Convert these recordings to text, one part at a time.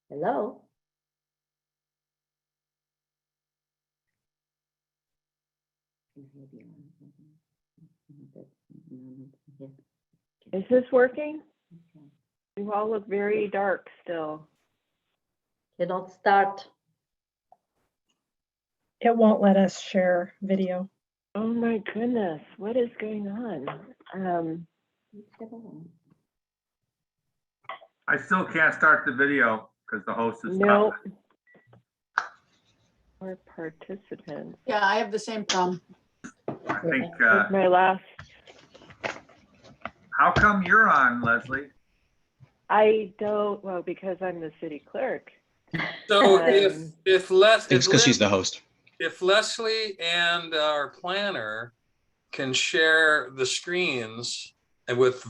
Hello? Is this working? You all look very dark still. Cannot start. It won't let us share video. Oh my goodness, what is going on? I still can't start the video because the host is No. stopped. Or participants. Yeah, I have the same problem. I think, With my last, how come you're on, Leslie? I don't, well, because I'm the city clerk. So Um, if It's because she's the host. If Leslie and our planner can share the screens and with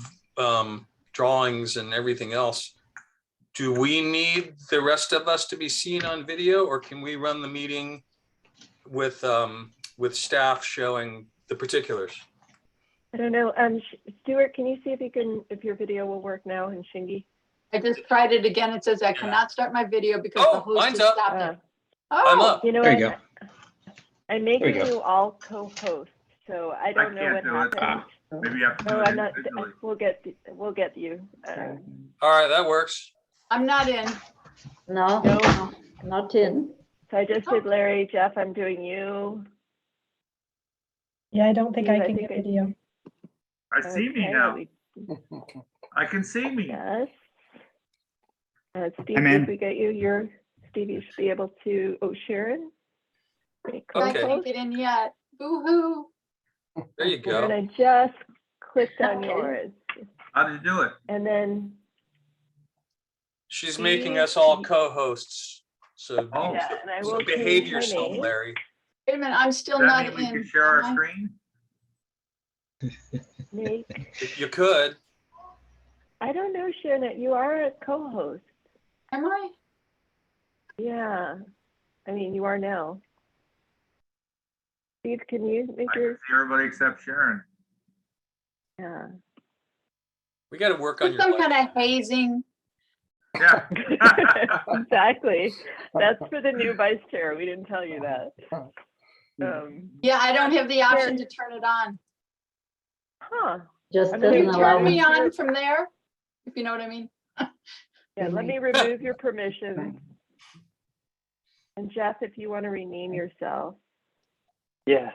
drawings and everything else, do we need the rest of us to be seen on video, or can we run the meeting with staff showing the particulars? I don't know. Stuart, can you see if your video will work now in Shingy? I just tried it again. It says I cannot start my video because the Oh, host mine's has up. stopped Uh, it. I'm Oh, up. You know There you what? go. I'm making There you go. you all co-hosts, so I don't know can't what do it. happened. Maybe you have to do No, it I'm not. individually. We'll get you. All right, that works. I'm not in. No, No. not in. So I just did Larry, Jeff. I'm doing you. Yeah, I don't think Steve, I I can think get I- video. I see me Okay, now. we- I can see me. Yes. Steve, I'm did in. we get you? Steve, you should be able to. Oh, Sharon. Great, I Okay. can't get in yet. Boo-hoo. There you go. And I just clicked on Okay. yours, How did you do it? and then She's making us all co-hosts. So Oh. yeah, and I will behave change my yourself, name. Larry. Wait a minute, I'm still Does not that mean in. we can share our Am I? screen? Make. If you could. I don't know, Sharon. You are a co-host. Am I? Yeah. I mean, you are now. Steve, can you make I can your? see everybody except Sharon. Yeah. We got to work on There's some your. kind of hazing. Yeah. Exactly. That's for the new vice chair. We didn't tell you that. Yeah, I don't have the option to turn it on. Huh. Just I'm Can gonna you doesn't allow turn me me. on from there? If you know what I mean. Yeah, let me remove your permission. And Jeff, if you want to rename yourself, Yeah.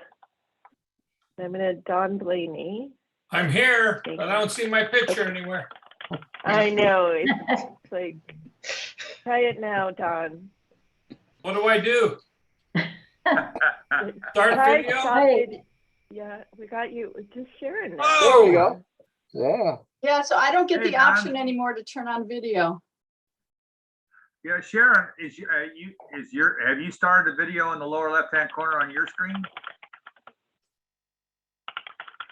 I'm gonna Don Blaney. I'm here, Thank but you. I don't see my picture anywhere. I know, it's like, try it now, Don. What do I do? Start Try video? stop it. Yeah, we got you. Just Sharon now. Oh, There you go. Yeah. Yeah, so I don't get Hey, the Don. option anymore to turn on video. Yeah, Sharon, have you started a video in the lower left-hand corner on your screen?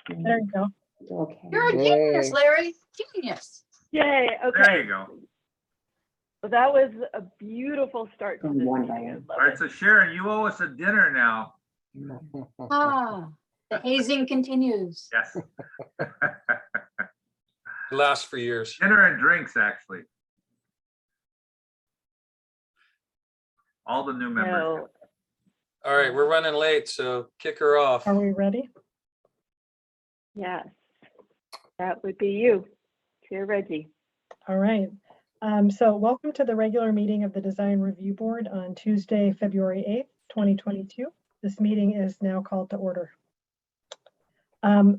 There you go. Okay. You're a Yay. genius, Larry. Genius. Yay, There okay. you go. Well, that was a beautiful start to this One meeting. I by love All right, it. so Sharon, you owe us a dinner now. Ah, the hazing continues. Yes. It lasts for years. Dinner and drinks, actually. All the new members. No, All right, we're running late, so kick her off. Are we ready? yes, that would be you, Chair Reggie. All right. So welcome to the regular meeting of the Design Review Board on Tuesday, February 8th, 2022. This meeting is now called to order.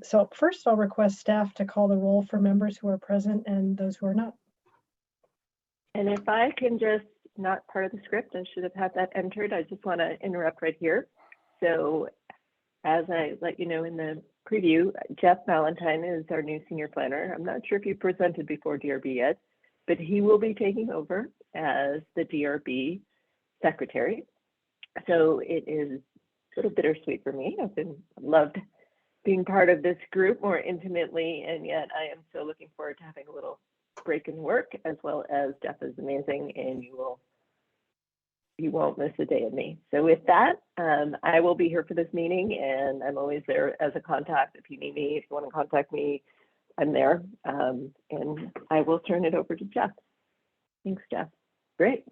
So first I'll request staff to call the roll for members who are present and those who are not. And if I can just, not part of the script, I should have had that entered. I just want to interrupt right here. So as I let you know in the preview, Jeff Valentine is our new senior planner. I'm not sure if you presented before DRB yet, but he will be taking over as the DRB secretary. So it is a little bittersweet for me. I've loved being part of this group more intimately, and yet I am so looking forward to having a little break in work, as well as Jeff is amazing, and you won't miss a day of me. So with that, I will be here for this meeting, and I'm always there as a contact. If you need me, if you want to contact me, I'm there. And I will turn it over to Jeff. Thanks, Jeff. Great.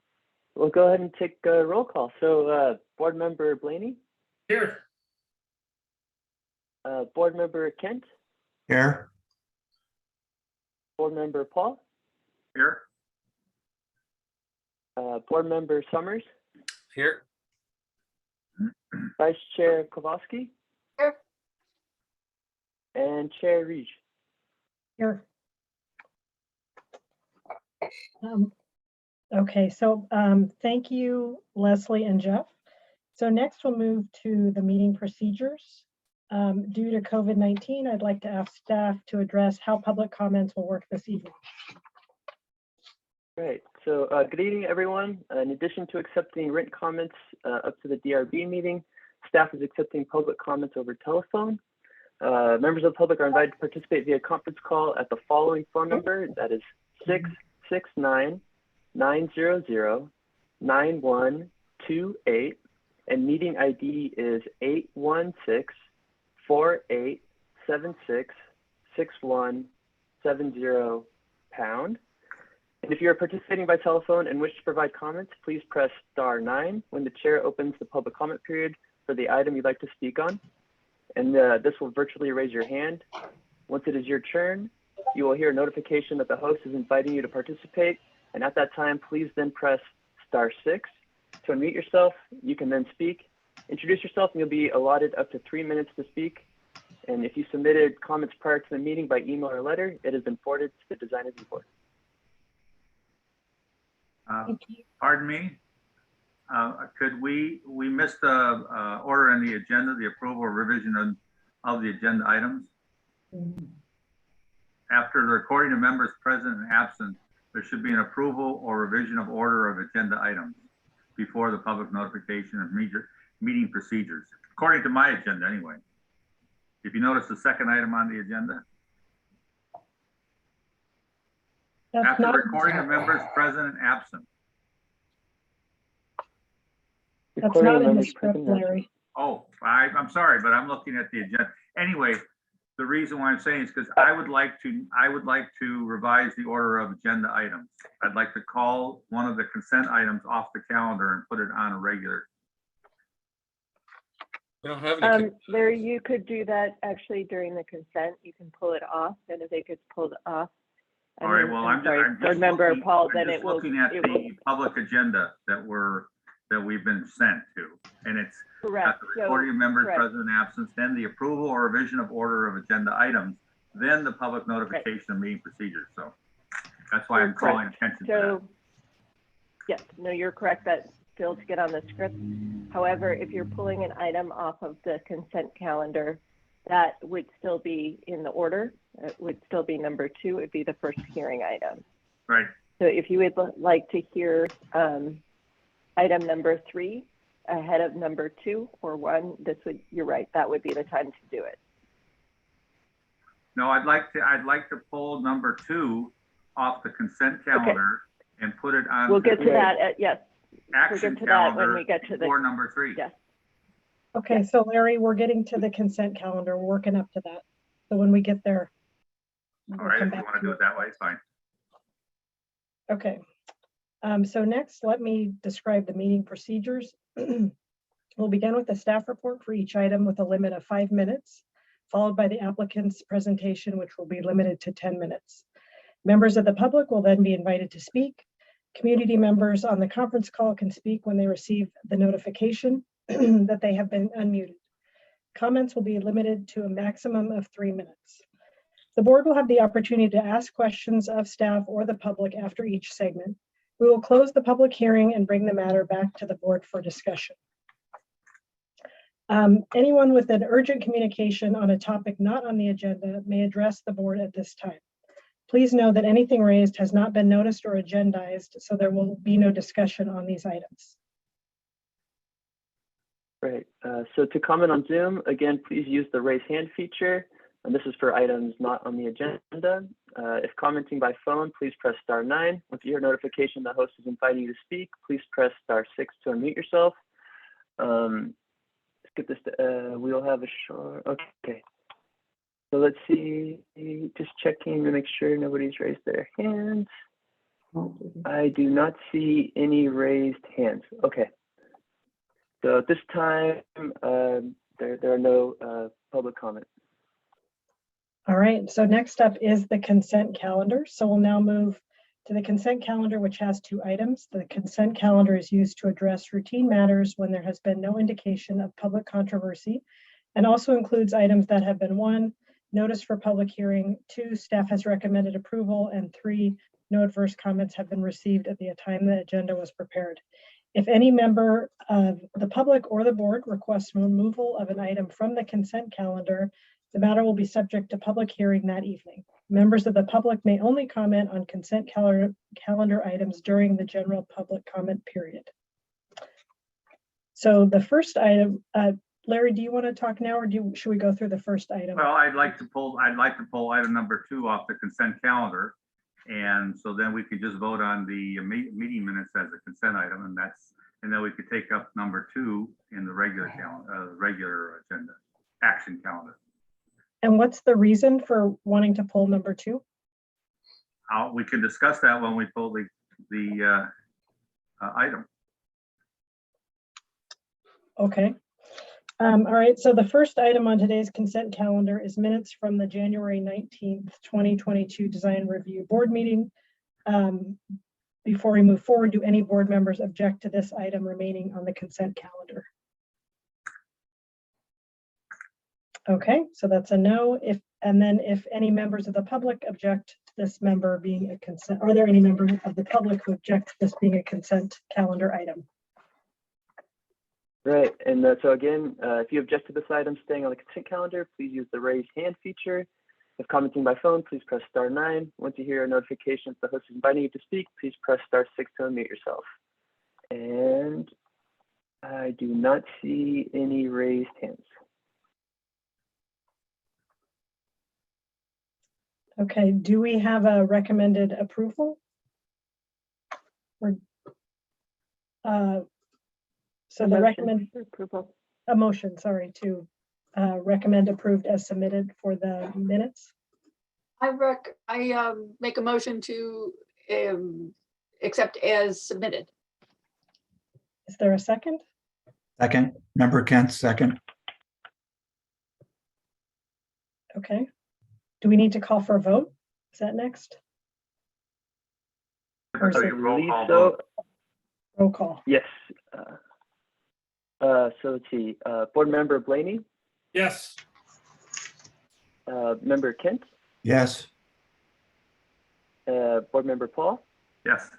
we'll go ahead and take a roll call. So Board Member Blaney, Here. Board Member Kent, Here. Board Member Paul, Here. Board Member Summers, Here. Vice Chair Kowalski, Here. and Chair Reach. Here. Okay, so thank you, Leslie and Jeff. So next we'll move to the meeting procedures. Due to COVID-19, I'd like to ask staff to address how public comments will work this evening. Right, so good evening, everyone. In addition to accepting written comments up to the DRB meeting, staff is accepting public comments over telephone. Members of the public are invited to participate via conference call at the following phone number, that is 669-900-9128, and meeting ID is 816-4876-6170#. And if you are participating by telephone and wish to provide comments, please press *9 when the chair opens the public comment period for the item you'd like to speak on. And this will virtually raise your hand. Once it is your turn, you will hear a notification that the host is inviting you to participate. And at that time, please then press *6 to unmute yourself. You can then speak. Introduce yourself and you'll be allotted up to 3 minutes to speak. And if you submitted comments prior to the meeting by email or letter, it has been forwarded to the design review board. Pardon me. Could we missed the order in the agenda, the approval or revision of the agenda items? After the recording of members present and absent, there should be an approval or revision of order of agenda items before the public notification of meeting procedures, according to my agenda anyway. If you notice the second item on the agenda, That's after not recording of members present and absent. That's not in the script, Larry. Oh, I'm sorry, but I'm looking at the agenda. Anyway, the reason why I'm saying is because I would like to revise the order of agenda items. I'd like to call one of the consent items off the calendar and put it on a regular. We don't have any. Larry, you could do that actually during the consent. You can pull it off, and if it gets pulled off. All right, well, I'm just looking at the public agenda that we've been sent to, and it's correct. the recording of members present and absent, then the approval or revision of order of agenda items, then the public notification of meeting procedures. So that's why I'm calling attention to that. Yes, no, you're correct. That still to get on the script. However, if you're pulling an item off of the consent calendar, that would still be in the order. It would still be number 2. It'd be the first hearing item. Right. So if you would like to hear item number 3 ahead of number 2 or 1, you're right, that would be the time to do it. No, I'd like to pull number 2 off the consent calendar and put it on. We'll get to that. Yes. Action we'll get to that when we get to before number 3. Yes. Okay, so Larry, we're getting to the consent calendar. We're working up to that. So when we get there. All right, if you want to do it that way, fine. Okay. So next, let me describe the meeting procedures. We'll begin with the staff report for each item with a limit of 5 minutes, followed by the applicant's presentation, which will be limited to 10 minutes. Members of the public will then be invited to speak. Community members on the conference call can speak when they receive the notification that they have been unmuted. Comments will be limited to a maximum of 3 minutes. The board will have the opportunity to ask questions of staff or the public after each segment. We will close the public hearing and bring the matter back to the board for discussion. Anyone with an urgent communication on a topic not on the agenda may address the board at this time. Please know that anything raised has not been noticed or agendized, so there will be no discussion on these items. Right. So to comment on Zoom, again, please use the raise hand feature. And this is for items not on the agenda. If commenting by phone, please press *9. Once you hear a notification the host is inviting you to speak, please press *6 to unmute yourself. Skip this. We'll have a short. Okay. So let's see. Just checking to make sure nobody's raised their hands. I do not see any raised hands. Okay. So at this time, there are no public comments. All right, so next up is the consent calendar. So we'll now move to the consent calendar, which has 2 items. The consent calendar is used to address routine matters when there has been no indication of public controversy, and also includes items that have been 1, notice for public hearing, 2, staff has recommended approval, and 3, no adverse comments have been received at the time the agenda was prepared. If any member of the public or the board requests removal of an item from the consent calendar, the matter will be subject to public hearing that evening. Members of the public may only comment on consent calendar items during the general public comment period. So the first item, Larry, do you want to talk now, or should we go through the first item? Well, I'd like to pull item number 2 off the consent calendar. And so then we could just vote on the meeting minutes as a consent item, and then we could take up number 2 in the regular agenda, action calendar. And what's the reason for wanting to pull number 2? We can discuss that when we pull the item. Okay. All right, so the first item on today's consent calendar is minutes from the January 19th, 2022 Design Review Board meeting. Before we move forward, do any board members object to this item remaining on the consent calendar? Okay, so that's a no. If any members of the public object to this member being a consent, are there any members of the public who object to this being a consent calendar item? Right, and so again, if you object to this item staying on the consent calendar, please use the raise hand feature. If commenting by phone, please press *9. Once you hear a notification that the host is inviting you to speak, please press *6 to unmute yourself. And I do not see any raised hands. Okay, do we have a recommended approval? Or, so the recommend approval. A motion, sorry, to recommend approved as submitted for the minutes. I make a motion to accept as submitted. Is there a second? Second, Member Kent, second. Okay. Do we need to call for a vote? Is that next? Or is So it you roll call So, vote. roll call? yes. So let's see, Board Member Blaney, Yes. Member Kent, Yes. Board Member Paul, Yes.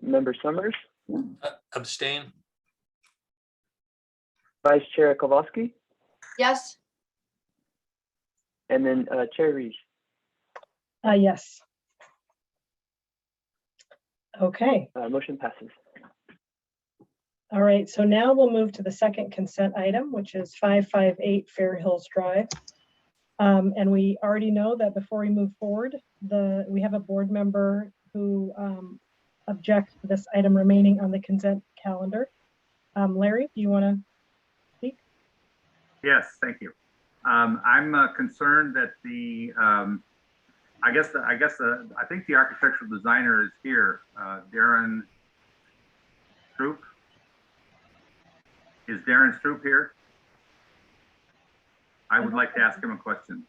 Member Summers, Abstain. Vice Chair Kowalski, Yes, and then Chair Reese. Yes. Okay. Motion passes. All right, so now we'll move to the second consent item, which is 558 Fair Hills Drive. And we already know that before we move forward, we have a board member who objects to this item remaining on the consent calendar. Larry, do you want to speak? Yes, thank you. I'm concerned that I think the architectural designer is here, Darren Stroop. Is Darren Stroop here? I would like to ask him a question.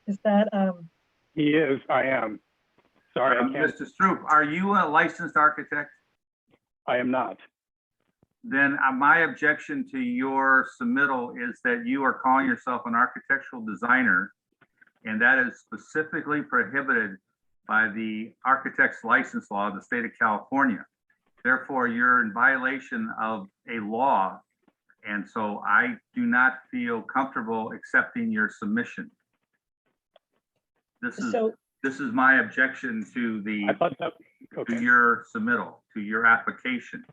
Is that, He is, I am. Sorry, I can't, Mr. Stroop, are you a licensed architect? I am not. Then my objection to your submittal is that you are calling yourself an architectural designer, and that is specifically prohibited by the architect's license law of the state of California. Therefore, you're in violation of a law, and so I do not feel comfortable accepting your submission. This is my objection to I thought that, okay. to your submittal, to your application.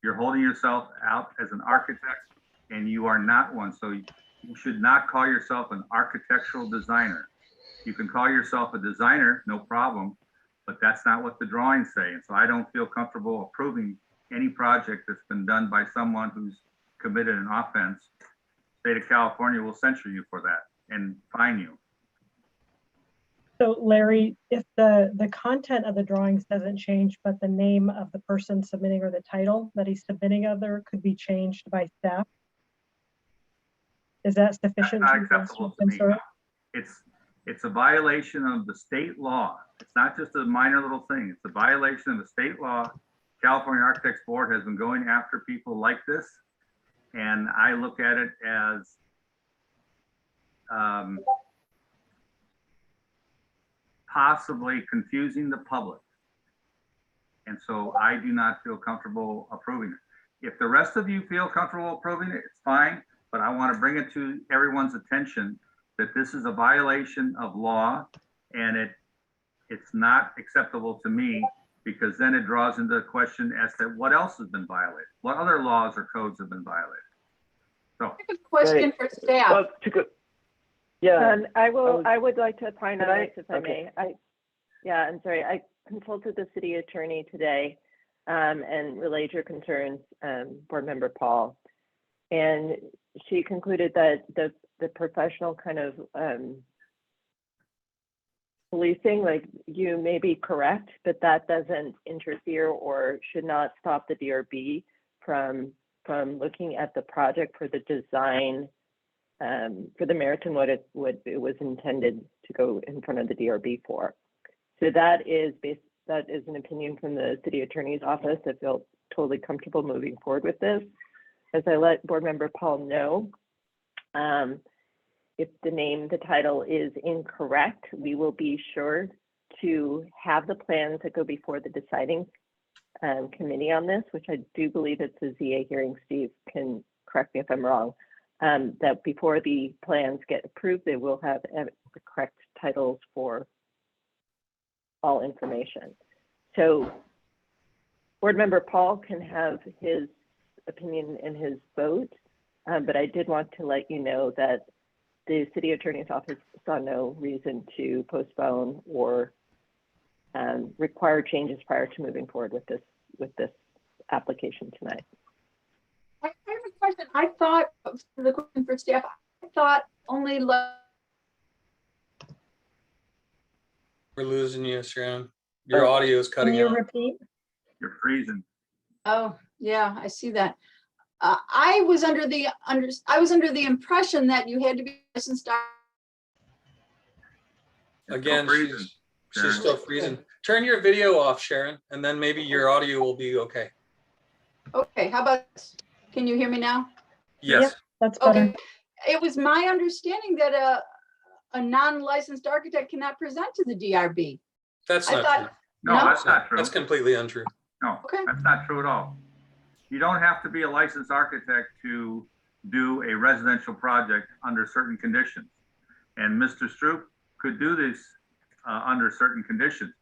You're holding yourself out as an architect, and you are not one. So you should not call yourself an architectural designer. You can call yourself a designer, no problem, but that's not what the drawings say. And so I don't feel comfortable approving any project that's been done by someone who's committed an offense. State of California will censure you for that and fine you. So Larry, if the content of the drawings doesn't change, but the name of the person submitting or the title that he's submitting other could be changed by staff, is that sufficient? Not to acceptable to me. concern? It's a violation of the state law. It's not just a minor little thing. It's a violation of the state law. California Architects Board has been going after people like this. And I look at it as possibly confusing the public. And so I do not feel comfortable approving it. If the rest of you feel comfortable approving it, it's fine, but I want to bring it to everyone's attention that this is a violation of law, and it's not acceptable to me, because then it draws into the question as to what else has been violated. What other laws or codes have been violated? So I have a question for staff. Well, yeah. I would like to opine on this, if I Okay. may. I'm sorry. I consulted the city attorney today and relayed your concerns, Board Member Paul. And she concluded that the professional kind of policing, like, you may be correct, but that doesn't interfere or should not stop the DRB from looking at the project for the design, for the merits and what it was intended to go in front of the DRB for. So that is an opinion from the city attorney's office. I feel totally comfortable moving forward with this. As I let Board Member Paul know, if the title is incorrect, we will be sure to have the plans that go before the deciding committee on this, which I do believe it's a ZA hearing. Steve can correct me if I'm wrong. That before the plans get approved, they will have the correct titles for all information. So Board Member Paul can have his opinion and his vote, but I did want to let you know that the city attorney's office saw no reason to postpone or require changes prior to moving forward with this application tonight. I have a question. I thought, the question for staff, I thought only We're losing you, Sharon. Your audio is Can cutting you out. repeat? you're freezing. Oh, yeah, I see that. I was under the impression that you had to be licensed. Again, freezing, she's Sharon. still freezing. Turn your video off, Sharon, and then maybe your audio will be okay. Okay, how about this? Can you hear me now? Yes. Yep. That's better. Okay. It was my understanding that a non-licensed architect cannot present to the DRB. That's I not thought- true. No, No? that's not true. That's completely untrue. No, Okay. that's not true at all. You don't have to be a licensed architect to do a residential project under certain conditions. And Mr. Stroop could do this under certain conditions.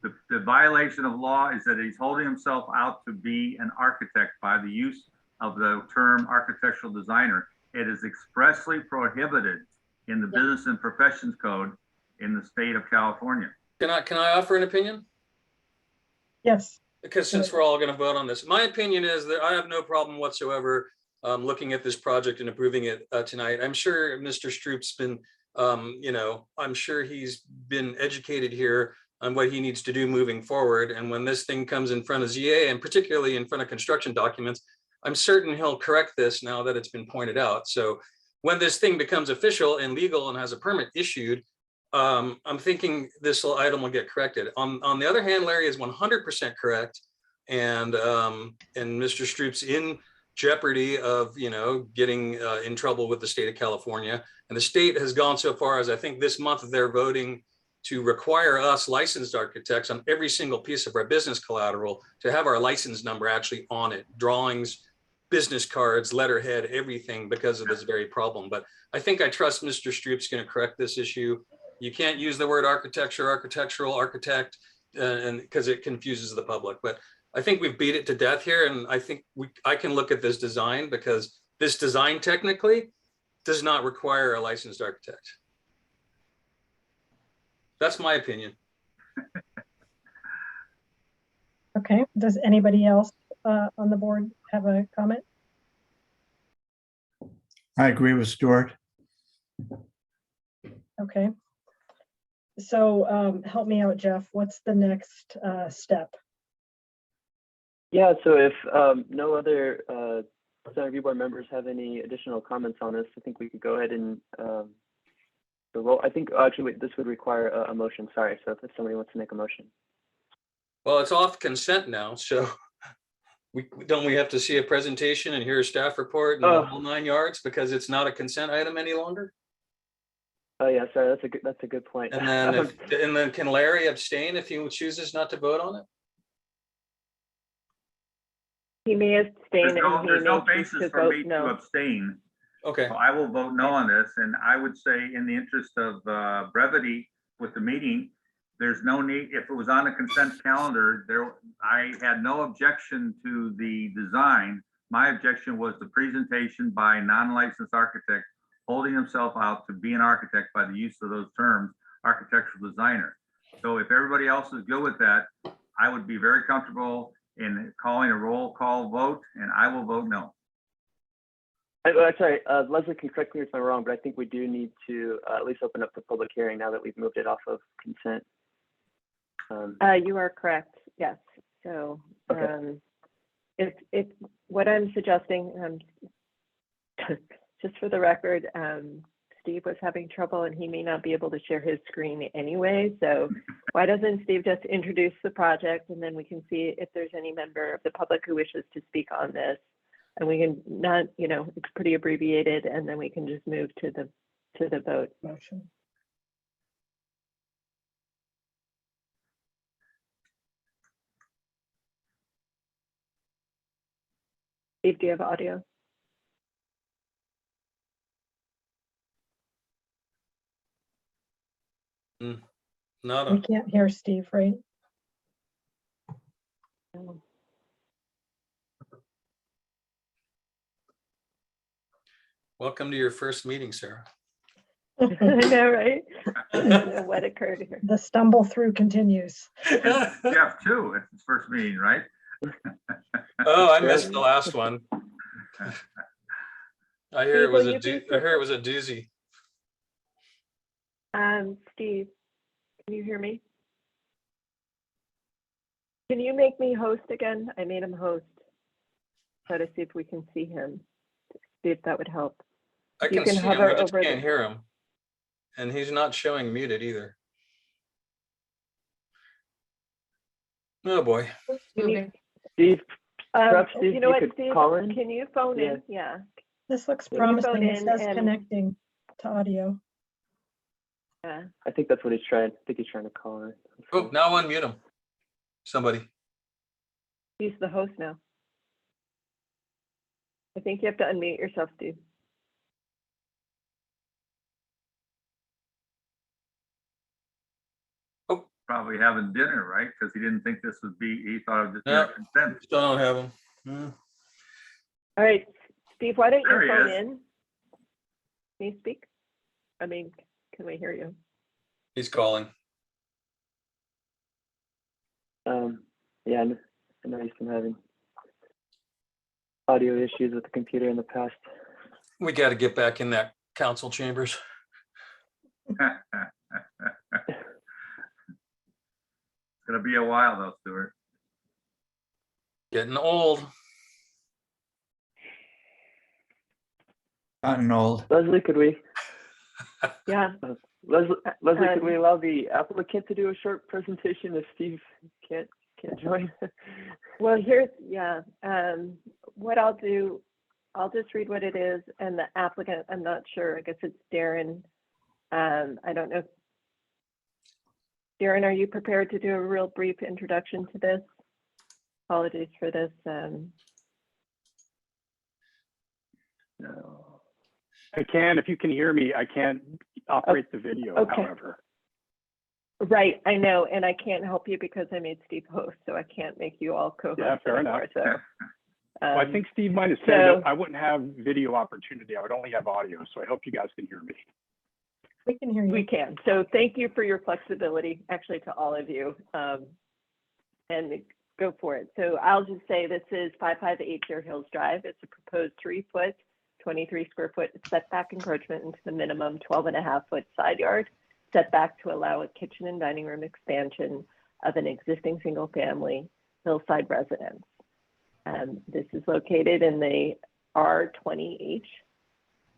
The violation of law is that he's holding himself out to be an architect by the use of the term architectural designer. It is expressly prohibited in the Business and Professions Code in the state of California. Can I offer an opinion? Yes. Because since we're all going to vote on this, my opinion is that I have no problem whatsoever looking at this project and approving it tonight. I'm sure Mr. Stroop's been, I'm sure he's been educated here on what he needs to do moving forward. And when this thing comes in front of ZA, and particularly in front of construction documents, I'm certain he'll correct this now that it's been pointed out. So when this thing becomes official and legal and has a permit issued, I'm thinking this item will get corrected. On the other hand, Larry is 100% correct. And Mr. Stroop's in jeopardy of, getting in trouble with the state of California. And the state has gone so far as I think this month they're voting to require us licensed architects on every single piece of our business collateral to have our license number actually on it, drawings, business cards, letterhead, everything, because of this very problem. But I think I trust Mr. Stroop's going to correct this issue. You can't use the word architecture, architectural, architect, and because it confuses the public. But I think we've beat it to death here. And I think I can look at this design because this design technically does not require a licensed architect. That's my opinion. Okay. Does anybody else on the board have a comment? I agree with Stuart. Okay. So help me out, Jeff. What's the next step? Yeah, so if no other Center Review Board members have any additional comments on this, I think we could go ahead and roll. I think actually wait, this would require a motion. Sorry, so if somebody wants to make a motion. Well, it's off consent now, so we have to see a presentation and hear a staff report and the whole 9 yards because it's not a consent item any longer? Oh yeah, sorry, that's a good point. And then and then can Larry abstain if he chooses not to vote on it? He may abstain There's no and he may choose basis to for vote me to no. abstain. Okay. So I will vote no on this, and I would say in the interest of brevity with the meeting, there's no need, if it was on a consent calendar, I had no objection to the design. My objection was the presentation by a non-licensed architect holding himself out to be an architect by the use of those terms, architectural designer. So if everybody else is good with that, I would be very comfortable in calling a roll call vote, and I will vote no. Sorry, Leslie can correct me if I'm wrong, but I think we do need to at least open up the public hearing now that we've moved it off of consent. You are correct. Yes. So Okay. if what I'm suggesting, just for the record, Steve was having trouble and he may not be able to share his screen anyway. So why doesn't Steve just introduce the project and then we can see if there's any member of the public who wishes to speak on this, and we can not, it's pretty abbreviated, and then we can just move to the vote. Motion. Steve, do you have audio? Not We can't hear Steve, right? No. Welcome to your first meeting, Sarah. I know, right? I don't know what occurred here. The stumble through continues. Jeff too, it's his first meeting, right? Oh, I missed the last one. I hear it was a doozy. Steve, can you hear me? Can you make me host again? I made him host. Try to see if we can see him. See if that would help. I can see him, I just can't hear him. And he's not showing muted either. Oh boy. Steve, perhaps Steve, you know what, could Steve, call in? can you phone in? Yeah. This looks Can you phone promising. It in says and- connecting to audio. Yeah. I think that's what he's trying. I think he's trying to call in. Oh, now unmute him. Somebody. He's the host now. I think you have to unmute yourself, Steve. Probably having dinner, right? Because he didn't think this would be, he thought it would just be No. a consent. Still don't have him. All right, Steve, why don't There you he phone is. in? Can you speak? I mean, can we hear you? He's calling. Yeah, I know he's been having audio issues with the computer in the past. We got to get back in that council chambers. It's gonna be a while though, Stuart. Getting old. Gotten old. Leslie, could we? Yeah. Leslie, could we allow the applicant to do a short presentation if Steve can't join? Well, here's, what I'll do, I'll just read what it is, and the applicant, I'm not sure, I guess it's Darren. I don't know. Darren, are you prepared to do a real brief introduction to this? Apologies for this. No. I can, if you can hear me, I can't operate the video, Okay. however. Right, I know, and I can't help you because I made Steve host, so I can't make you all co-host. Yeah, fair anymore, enough. So, Well, I think Steve might have said that I wouldn't have video opportunity. I would only have audio, so I hope you guys can hear me. We can hear you. we can. So thank you for your flexibility, actually, to all of you. And go for it. So I'll just say this is 5580 Deer Hills Drive. It's a proposed 3-foot, 23 square foot setback encroachment into the minimum 12.5-foot side yard. setback to allow a kitchen and dining room expansion of an existing single-family hillside residence. This is located in the R20H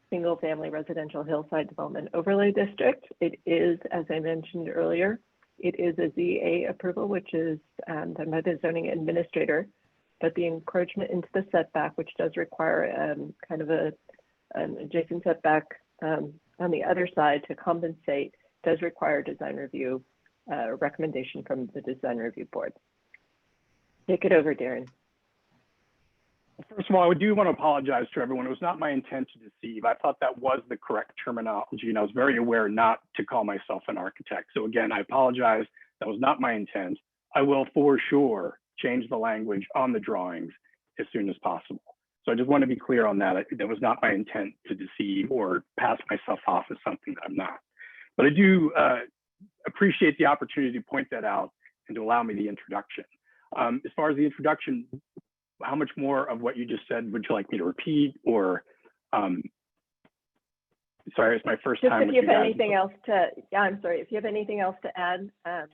single-family residential hillside development overlay district. It is, as I mentioned earlier, it is a ZA approval, which is done by the zoning administrator, but the encroachment into the setback, which does require kind of an adjacent setback on the other side to compensate, does require design review recommendation from the design review board. Take it over, Darren. First of all, I do want to apologize to everyone. It was not my intent to deceive. I thought that was the correct terminology, and I was very aware not to call myself an architect. So again, I apologize. That was not my intent. I will for sure change the language on the drawings as soon as possible. So I just want to be clear on that. That was not my intent to deceive or pass myself off as something that I'm not. But I do appreciate the opportunity to point that out and to allow me the introduction. As far as the introduction, how much more of what you just said would you like me to repeat, or sorry, it's my first Just time if with you you have guys. anything else to, yeah, I'm sorry, if you have anything else to add,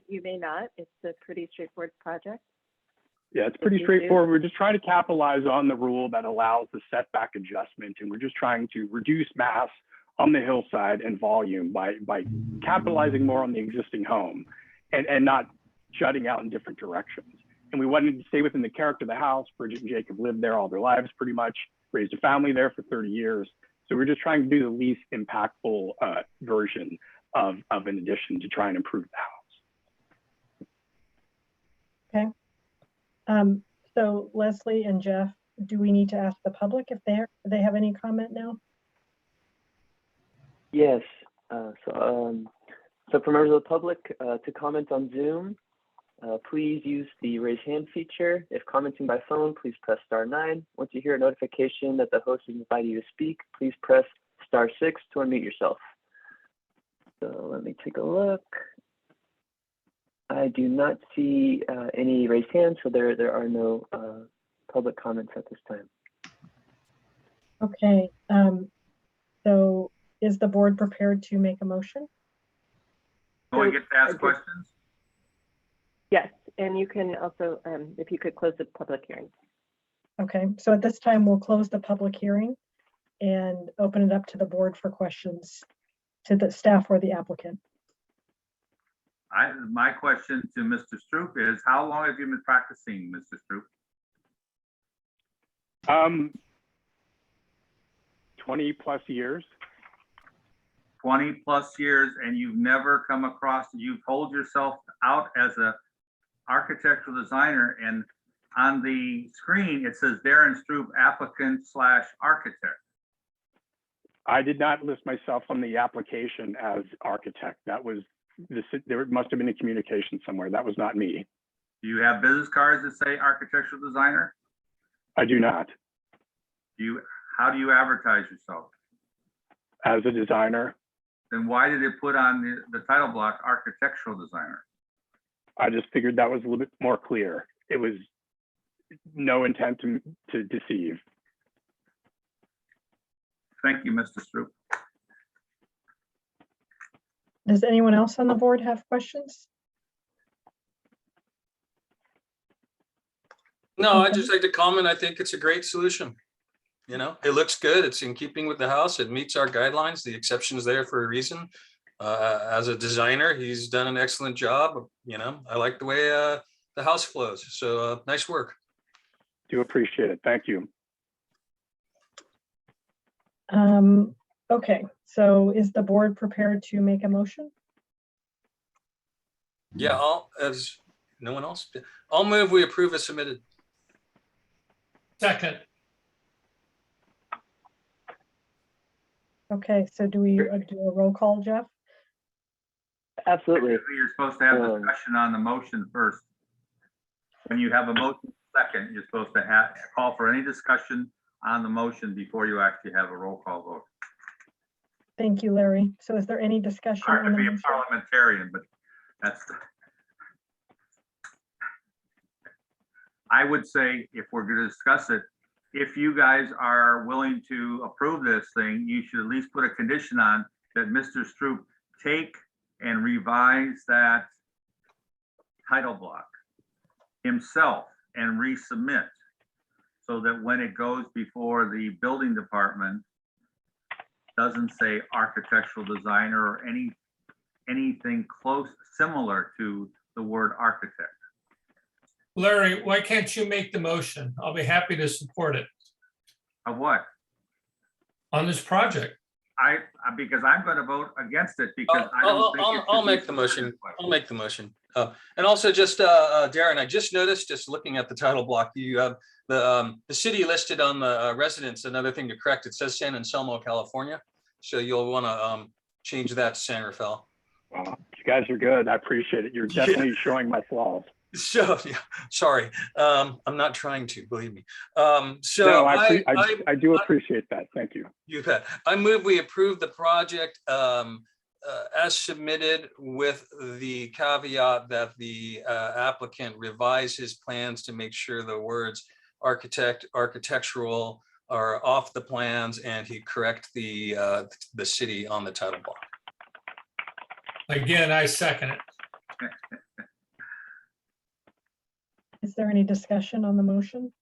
you may not. It's a pretty straightforward project. Yeah, it's pretty straightforward. We're just trying to capitalize on the rule that allows the setback adjustment, and we're just trying to reduce mass on the hillside and volume by capitalizing more on the existing home and not jutting out in different directions. And we wanted to stay within the character of the house. Bridget and Jacob lived there all their lives pretty much, raised a family there for 30 years. So we're just trying to do the least impactful version of an addition to try and improve the house. Okay. So Leslie and Jeff, do we need to ask the public if they have any comment now? Yes. So for members of the public to comment on Zoom, please use the raise hand feature. If commenting by phone, please press *9. Once you hear a notification that the host has invited you to speak, please press *6 to unmute yourself. So let me take a look. I do not see any raised hands, so there are no public comments at this time. Okay. So is the board prepared to make a motion? Do I get to ask questions? Yes, and you can also, if you could close the public hearing. Okay, so at this time, we'll close the public hearing and open it up to the board for questions to the staff or the applicant. My question to Mr. Stroop is, how long have you been practicing, Mr. Stroop? 20 plus years. 20 plus years, and you've never come across, you've pulled yourself out as a architectural designer, and on the screen it says Darren Stroop, applicant / architect. I did not list myself on the application as architect. That was there must have been a communication somewhere. That was not me. Do you have business cards that say architectural designer? I do not. How do you advertise yourself? As a designer. Then why did it put on the title block architectural designer? I just figured that was a little bit more clear. It was no intent to deceive. Thank you, Mr. Stroop. Does anyone else on the board have questions? No, I'd just like to comment. I think it's a great solution. You know, it looks good. It's in keeping with the house. It meets our guidelines. The exception is there for a reason. As a designer, he's done an excellent job. You know, I like the way the house flows. So nice work. Do appreciate it. Thank you. Okay, so is the board prepared to make a motion? Yeah, as no one else, I'll move we approve as submitted. Second. Okay, so do we do a roll call, Jeff? Absolutely. You're supposed to have discussion on the motion first. When you have a motion second, you're supposed to call for any discussion on the motion before you actually have a roll call vote. Thank you, Larry. So is there any discussion Hard on to the be a motion? parliamentarian, but that's. I would say if we're going to discuss it, if you guys are willing to approve this thing, you should at least put a condition on that Mr. Stroop take and revise that title block himself and resubmit, so that when it goes before the building department, doesn't say architectural designer or anything close, similar to the word architect. Larry, why can't you make the motion? I'll be happy to support it Of what? on this project. Because I'm going to vote against it because I don't think it should I'll be make the motion. considered this way. I'll make the motion. And also just, Darren, I just noticed, just looking at the title block, you have the city listed on the residence. Another thing to correct, it says San Anselmo, California. So you'll want to change that to San Rafael. Wow, you guys are good. I appreciate it. You're definitely showing my flaws. So, yeah, sorry, I'm not trying to, believe me. So No, I do appreciate that. Thank you. You bet. I move we approve the project as submitted, with the caveat that the applicant revise his plans to make sure the words architectural are off the plans, and he correct the city on the title block. Again, I second it. Is there any discussion on the motion?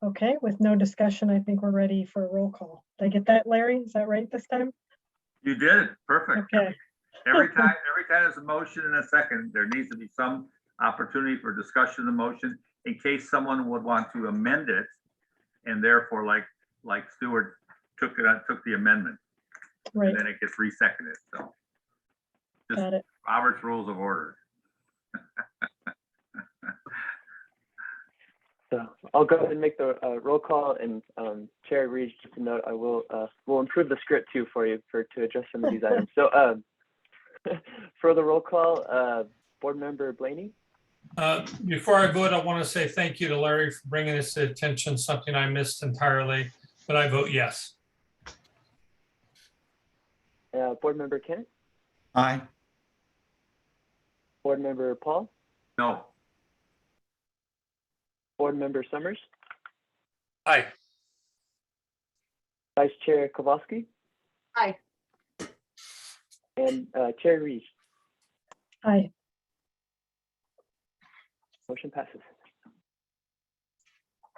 Okay, with no discussion, I think we're ready for a roll call. Did I get that, Larry? Is that right this time? You did it. Perfect. Okay. Every time there's a motion and a second, there needs to be some opportunity for discussion of the motion in case someone would want to amend it. And therefore, like Stuart took the amendment, Right, and then it gets reseconded. So just got it. Robert's Rules of Order. So I'll go ahead and make the roll call, and Chair Reed, just a note, I will improve the script too for you to address some of these items. So for the roll call, Board Member Blaney. Before I vote, I want to say thank you to Larry for bringing this to attention, something I missed entirely, but I vote yes. Board Member Kenneth. Aye. Board Member Paul. No. Board Member Summers. Aye. Vice Chair Kowalski. Aye. And Chair Reed. Aye. Motion passes.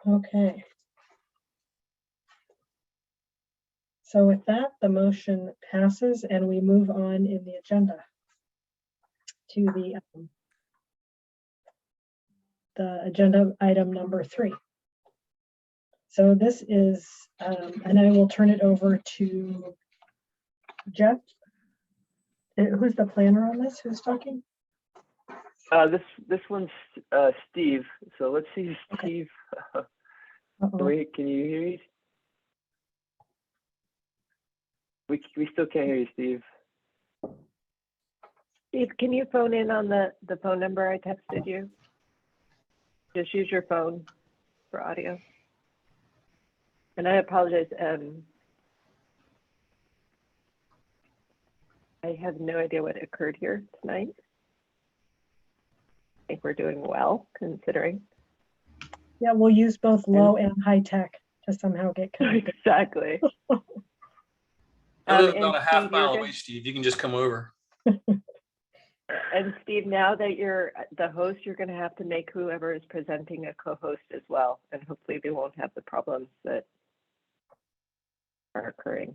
Okay. So with that, the motion passes and we move on in the agenda to the agenda item number 3. So this is, and I will turn it over to Jeff. Who's the planner on this? Who's talking? This one's Steve. So let's see, Steve. Uh-oh. Can you hear me? We still can't hear you, Steve. Steve, can you phone in on the phone number I texted you? Just use your phone for audio. And I apologize. I have no idea what occurred here tonight. I think we're doing well, considering. Yeah, we'll use both low and high tech to somehow get connected. Exactly. I live and about a half Steve, mile you're away, Steve. You can just come over. And Steve, now that you're the host, you're going to have to make whoever is presenting a co-host as well. And hopefully they won't have the problems that are occurring.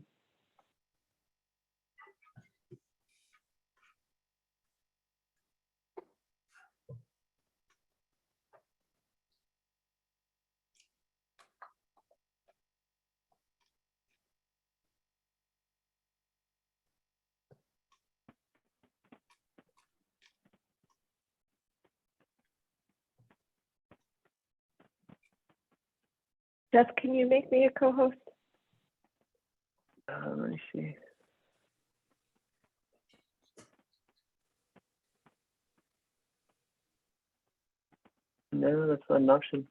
Jeff, can you make me a co-host? Let me see. No, that's not an option.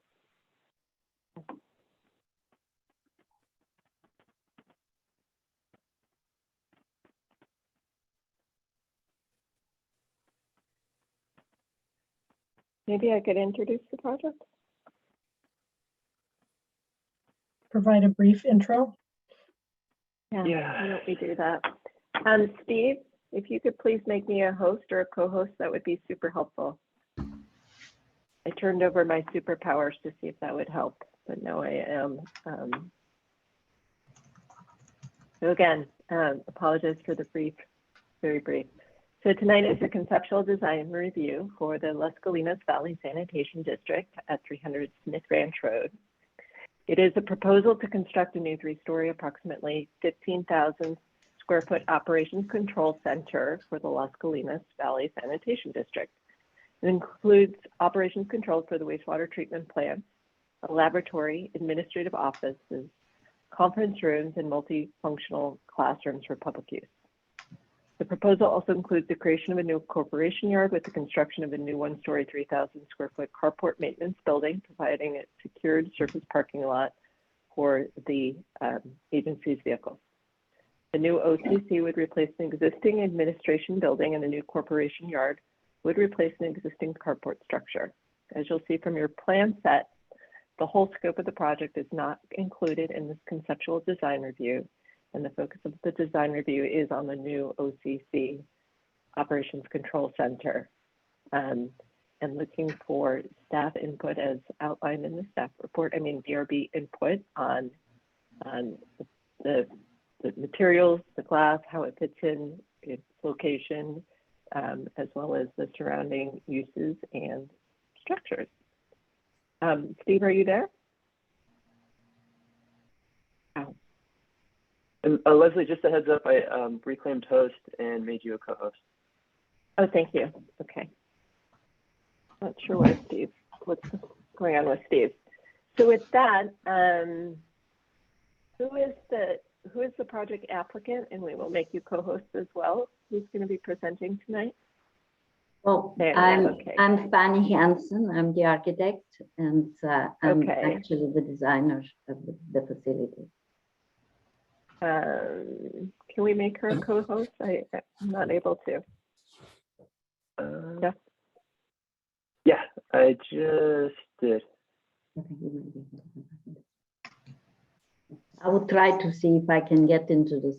Maybe I could introduce the project. Provide a brief intro. Yeah, Yeah. why don't we do that? Steve, if you could please make me a host or a co-host, that would be super helpful. I turned over my superpowers to see if that would help, but now I am. So again, apologize for the very brief. So tonight is a conceptual design review for the Las Colinas Valley Sanitation District at 300 Smith Ranch Road. It is a proposal to construct a new 3-story, approximately 15,000 square foot operations control center for the Las Colinas Valley Sanitation District. It includes operations control for the wastewater treatment plant, a laboratory, administrative offices, conference rooms, and multifunctional classrooms for public use. The proposal also includes the creation of a new corporation yard with the construction of a new 1-story, 3,000 square foot carport maintenance building, providing a secured surface parking lot for the agency's vehicles. The new OCC would replace an existing administration building, and the new corporation yard would replace an existing carport structure. As you'll see from your plan set, the whole scope of the project is not included in this conceptual design review, and the focus of the design review is on the new OCC Operations Control Center, and looking for staff input as outlined in the staff report. I mean, DRB input on the materials, the glass, how it fits in its location, as well as the surrounding uses and structures. Steve, are you there? Oh. And Leslie, just a heads up, I reclaimed host and made you a co-host. Oh, thank you. Okay. Not sure what's going on with Steve. So with that, who is the project applicant? And we will make you co-host as well. Who's going to be presenting tonight? Well, Okay. I'm Fanny Hansen. I'm the architect, and I'm Okay. actually the designer of the facility. Can we make her a co-host? I'm not able to. Yeah. Yeah, I just did. I will try to see if I can get into this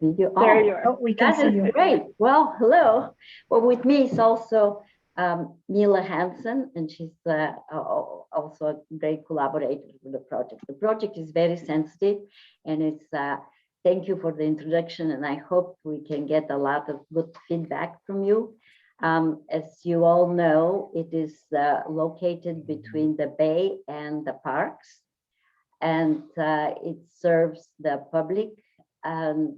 video. There you are. Oh, we can That see is you. great. Well, hello. Well, with me is also Mila Hansen, and she's also a great collaborator with the project. The project is very sensitive, and it's thank you for the introduction, and I hope we can get a lot of good feedback from you. As you all know, it is located between the bay and the parks, and it serves the public, and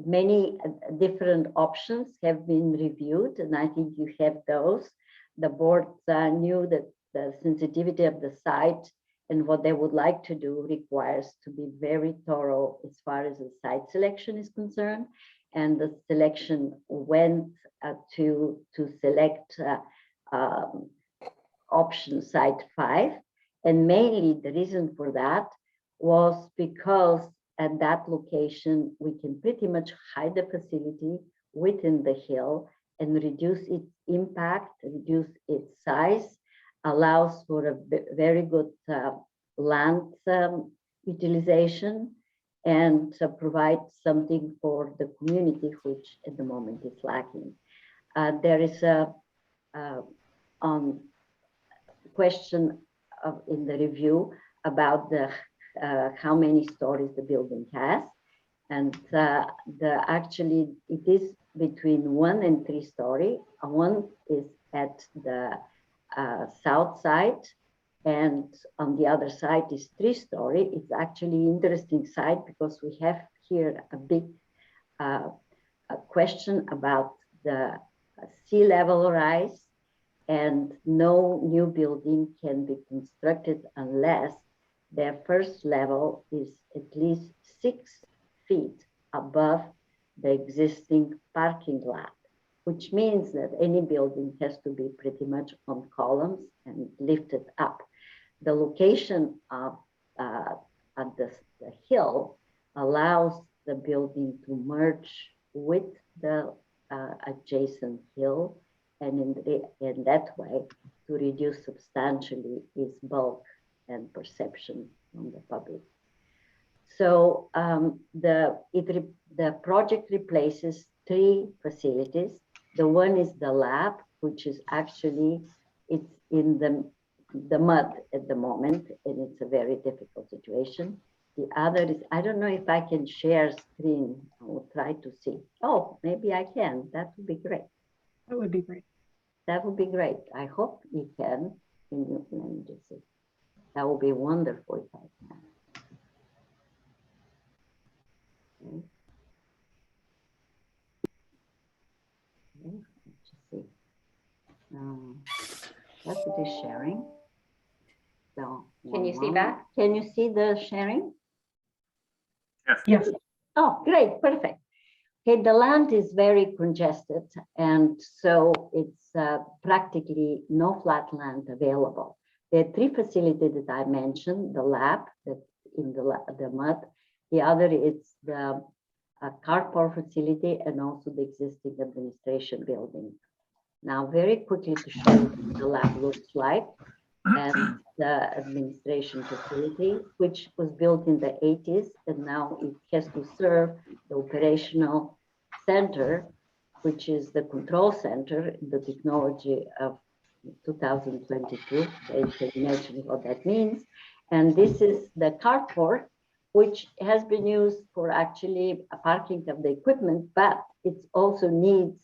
many different options have been reviewed, and I think you have those. The board knew that the sensitivity of the site and what they would like to do requires to be very thorough as far as the site selection is concerned. And the selection went to select option site 5. And mainly the reason for that was because at that location, we can pretty much hide the facility within the hill and reduce its impact, reduce its size, allows for a very good land utilization, and provide something for the community, which at the moment is lacking. There is a question in the review about the how many stories the building has, and actually it is between 1 and 3 story. One is at the south side, and on the other side is 3 story. It's actually interesting site because we have here a big a question about the sea level rise, and no new building can be constructed unless their first level is at least 6 feet above the existing parking lot, which means that any building has to be pretty much on columns and lifted up. The location of the hill allows the building to merge with the adjacent hill, and in that way to reduce substantially its bulk and perception from the public. So the project replaces 3 facilities. The one is the lab, which is actually, it's in the mud at the moment, and it's a very difficult situation. The other is, I don't know if I can share screen. I will try to see. Oh, maybe I can. That would be great. That would be great. That would be great. I hope you can. Let me just see. That would be wonderful if I can. Okay. Okay, let's just see. That's it is sharing. So Can you see that? Can you see the sharing? Yes. Yes. Oh, great, perfect. Okay, the land is very congested, and so it's practically no flat land available. There are 3 facilities that I mentioned: the lab that's in the mud, the other is the carport facility, and also the existing administration building. Now, very quickly to show you what the lab looks like, and the administration facility, which was built in the 80s, and now it has to serve the operational center, which is the control center, the technology of 2022. So you can imagine what that means. And this is the carport, which has been used for actually a parking of the equipment, but it also needs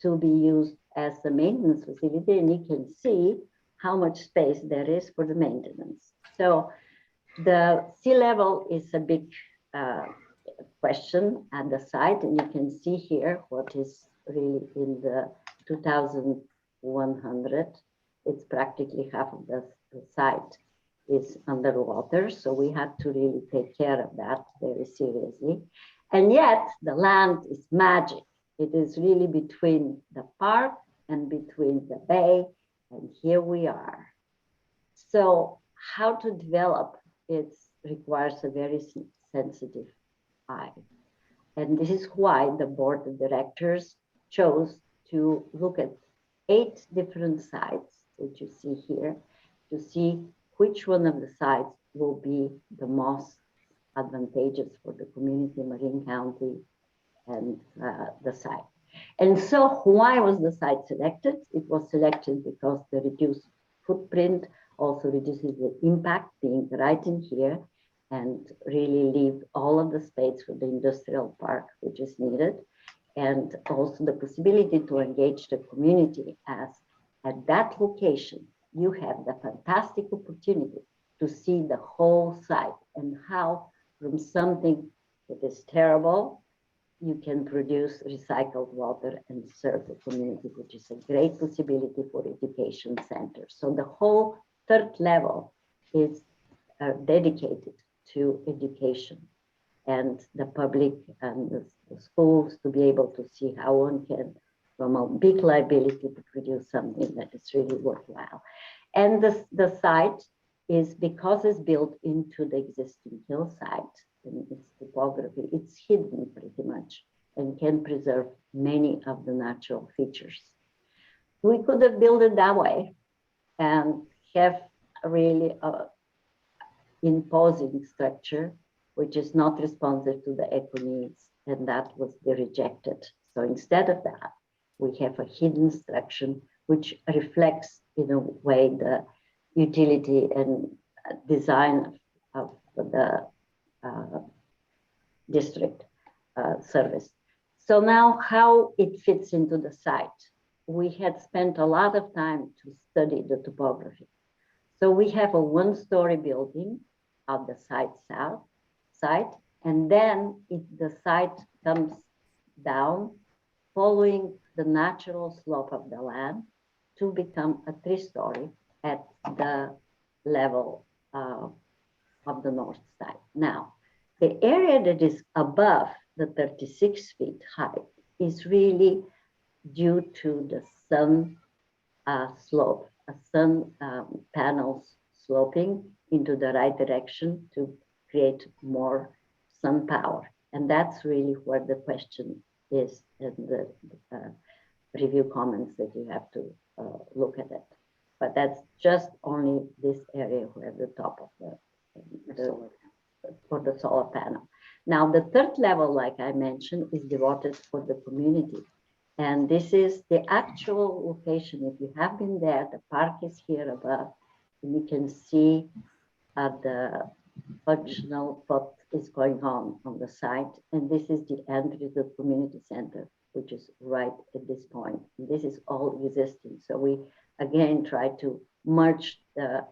to be used as a maintenance facility, and you can see how much space there is for the maintenance. So the sea level is a big question at the site, and you can see here what is really in the 2100. It's practically half of the site is underwater, so we had to really take care of that very seriously. And yet the land is magic. It is really between the park and between the bay, and here we are. So how to develop it requires a very sensitive eye. And this is why the board of directors chose to look at 8 different sites, which you see here, to see which one of the sites will be the most advantageous for the community, Marin County, and the site. And so why was the site selected? It was selected because the reduced footprint also reduces the impact being right in here, and really leave all of the space for the industrial park, which is needed. And also the possibility to engage the community, as at that location, you have the fantastic opportunity to see the whole site and how from something that is terrible, you can produce recycled water and serve the community, which is a great possibility for education centers. So the whole 3rd level is dedicated to education and the public and the schools to be able to see how one can, from a big liability, to produce something that is really worthwhile. And the site is, because it's built into the existing hillside, and its topography, it's hidden pretty much and can preserve many of the natural features. We could have built it that way and have really imposing structure, which is not responsive to the eco needs, and that was rejected. So instead of that, we have a hidden structure which reflects in a way the utility and design of the district service. So now how it fits into the site. We had spent a lot of time to study the topography. So we have a 1-story building on the south side, and then the site comes down following the natural slope of the land to become a 3-story at the level of the north side. Now, the area that is above the 36 feet height is really due to the sun slope, sun panels sloping into the right direction to create more sun power. And that's really where the question is in the review comments that you have to look at it. But that's just only this area where the top of the for the solar panel. Now, the third level, like I mentioned, is devoted for the community. And this is the actual location. If you have been there, the park is here above, and you can see the functional what is going on the site. And this is the entry to the community center, which is right at this point. And this is all existing. So we, again, try to merge the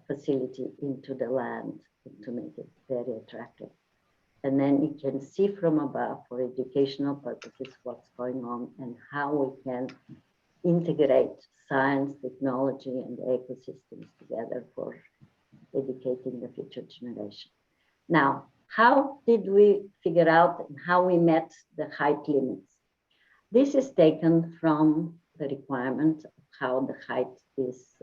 facility into the land to make it very attractive. And then you can see from above for educational purposes what's going on and how we can integrate science, technology, and the ecosystems together for educating the future generation. Now, how did we figure out how we met the height limits? This is taken from the requirement of how the height is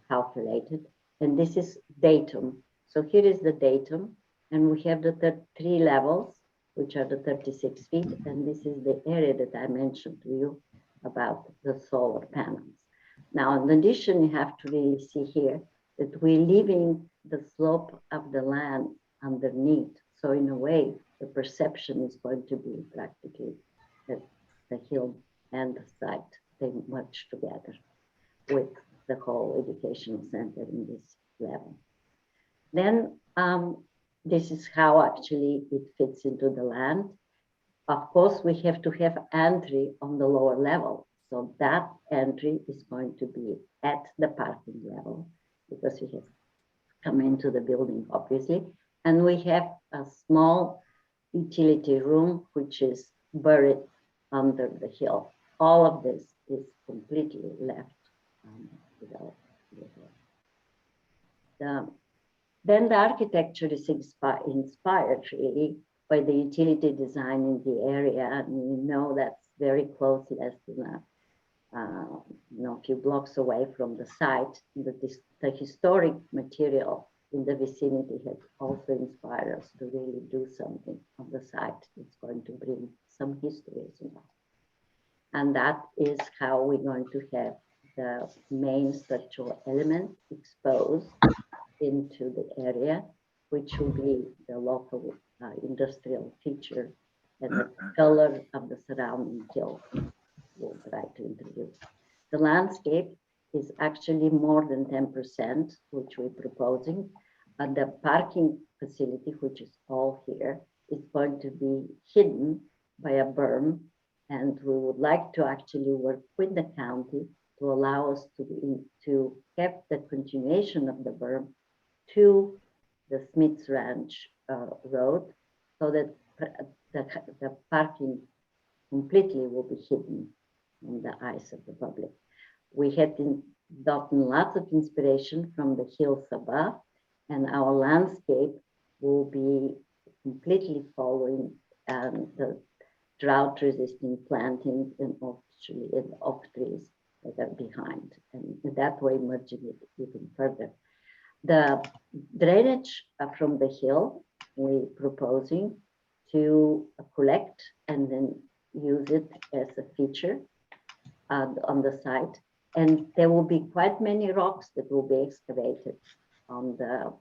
calculated, and this is datum. So here is the datum, and we have the three levels, which are the 36 feet, and this is the area that I mentioned to you about the solar panels. Now, in addition, you have to really see here that we're leaving the slope of the land underneath. So in a way, the perception is going to be practically that the hill and the site, they merge together with the whole educational center in this level. Then this is how actually it fits into the land. Of course, we have to have entry on the lower level. So that entry is going to be at the parking level because we have come into the building, obviously. And we have a small utility room, which is buried under the hill. All of this is completely left without. Then the architecture is inspired really by the utility design in the area, and we know that's very close, less than a few blocks away from the site. The historic material in the vicinity has also inspired us to really do something on the site. It's going to bring some history as well. And that is how we're going to have the main structural element exposed into the area, which will be the local industrial feature and the color of the surrounding hills we'll try to introduce. The landscape is actually more than 10%, which we're proposing. The parking facility, which is all here, is going to be hidden by a berm. And we would like to actually work with the county to allow us to have the continuation of the berm to the Smith's Ranch Road, so that the parking completely will be hidden from the eyes of the public. We had gotten lots of inspiration from the hills above, and our landscape will be completely following the drought-resistant plantings and actually oak trees that are behind, and that way merging it even further. The drainage from the hill, we're proposing to collect and then use it as a feature on the site. And there will be quite many rocks that will be excavated on the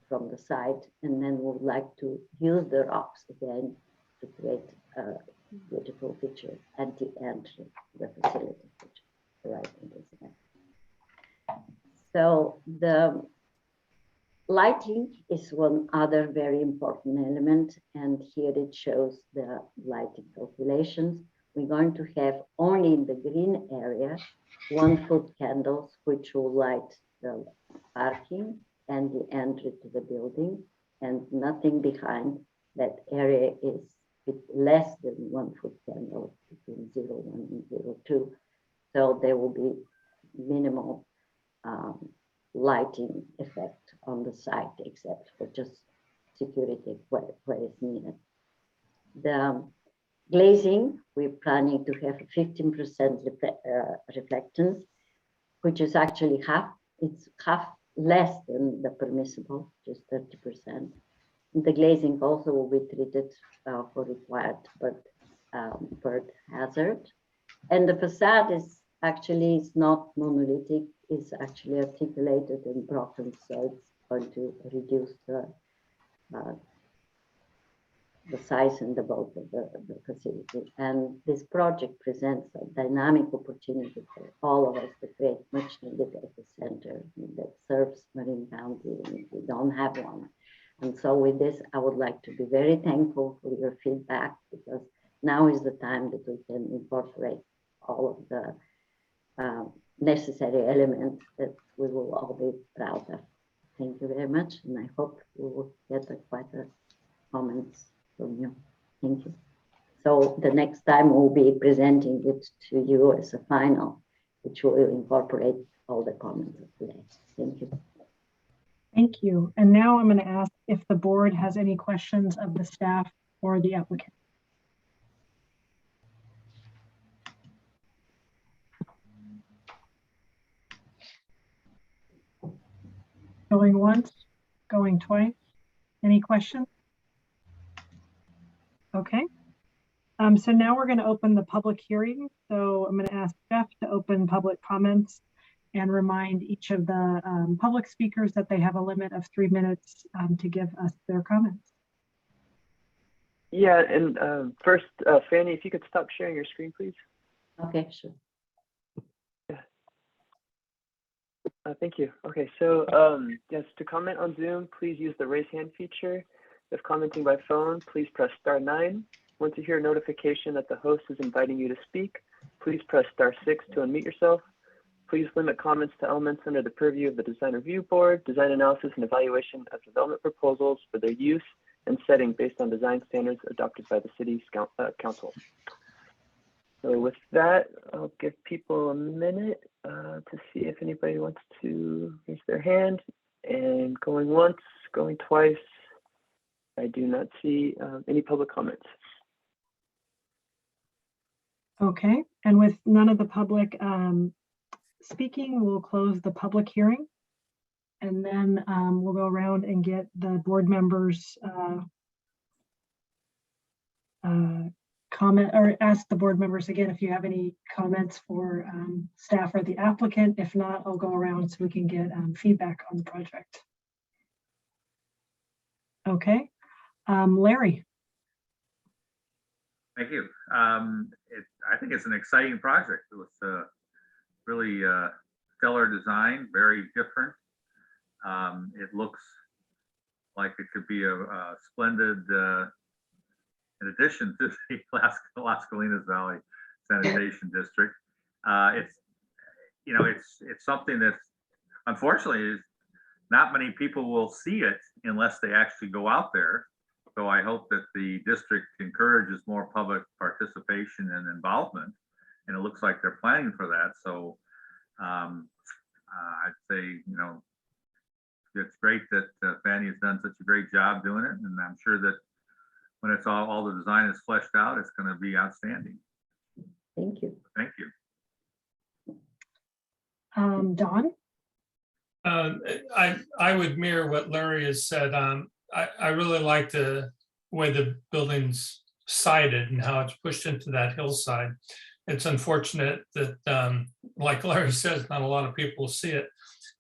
from the site. And then we'd like to use the rocks again to create a beautiful feature at the entry to the facility, which is right in this area. So the lighting is one other very important element, and here it shows the lighting calculations. We're going to have only in the green area 1-foot candles, which will light the parking and the entry to the building, and nothing behind. That area is less than 1-foot candle, between 0.1 and 0.2. So there will be minimal lighting effect on the site, except for just security where it's needed. The glazing, we're planning to have 15% reflectance, which is actually half. It's half less than the permissible, just 30%. The glazing also will be treated for required bird hazard. And the facade is actually not monolithic, it's actually articulated and broken, so it's going to reduce the size and the bulk of the facility. And this project presents a dynamic opportunity for all of us to create much needed data center that serves Marin County, and we don't have one. And so with this, I would like to be very thankful for your feedback, because now is the time that we can incorporate all of the necessary elements that we will all be proud of. Thank you very much, and I hope we will get quite a comments from you. Thank you. So the next time we'll be presenting it to you as a final, which will incorporate all the comments of today. Thank you. Thank you. And now I'm going to ask if the board has any questions of the staff or the applicant. Going once, going twice. Any questions? Okay. So now we're going to open the public hearing. So I'm going to ask Jeff to open public comments and remind each of the public speakers that they have a limit of 3 minutes to give us their comments. Yeah, and first, Fanny, if you could stop sharing your screen, please. Okay, sure. Thank you. Okay, so yes, to comment on Zoom, please use the raise hand feature. If commenting by phone, please press *9. Once you hear a notification that the host is inviting you to speak, please press *6 to unmute yourself. Please limit comments to elements under the purview of the Design Review Board, design analysis and evaluation of development proposals for their use and setting based on design standards adopted by the City Council. So with that, I'll give people a minute to see if anybody wants to raise their hand. And going once, going twice, I do not see any public comments. Okay, and with none of the public speaking, we'll close the public hearing. And then we'll go around and get the board members comment, or ask the board members again if you have any comments for staff or the applicant. If not, I'll go around so we can get feedback on the project. Okay, Larry. Thank you. I think it's an exciting project. It was really stellar design, very different. It looks like it could be a splendid in addition to the Las Colinas Valley Sanitation District. It's something that unfortunately not many people will see it unless they actually go out there. So I hope that the district encourages more public participation and involvement, and it looks like they're planning for that. So I'd say, it's great that Fanny has done such a great job doing it, and I'm sure that when it's all the design is fleshed out, it's going to be outstanding. Thank you. Thank you. Don? I would mirror what Larry has said. I really like the way the building's sited and how it's pushed into that hillside. It's unfortunate that, like Larry says, not a lot of people see it.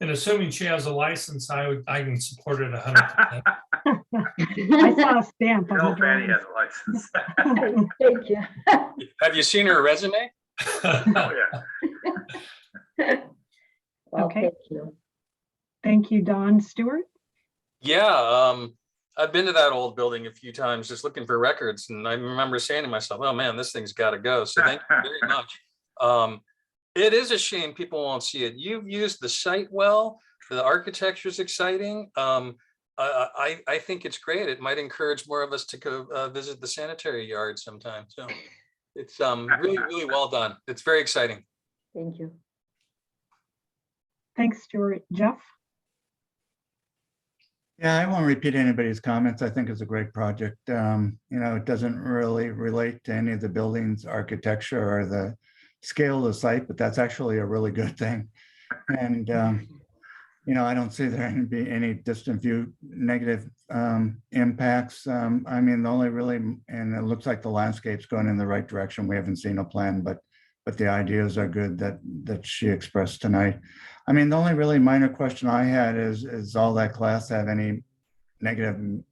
And assuming she has a license, I can support it 100%. I saw a stamp. No, Fanny has a license. Thank you. Have you seen her resume? Oh, yeah. Well, Okay. thank you. Thank you, Don. Stewart? Yeah, I've been to that old building a few times just looking for records, and I remember saying to myself, oh man, this thing's got to go. So thank you very much. It is a shame people won't see it. You've used the site well. The architecture is exciting. I think it's great. It might encourage more of us to go visit the sanitary yard sometime. So it's really, really well done. It's very exciting. Thank you. Thanks, Stuart. Jeff? Yeah, I won't repeat anybody's comments. I think it's a great project. It doesn't really relate to any of the buildings, architecture, or the scale of the site, but that's actually a really good thing. And, I don't see there be any distant view negative impacts. The only really, and it looks like the landscape's going in the right direction. We haven't seen a plan, but but the ideas are good that she expressed tonight. I mean, the only really minor question I had is all that glass have any negative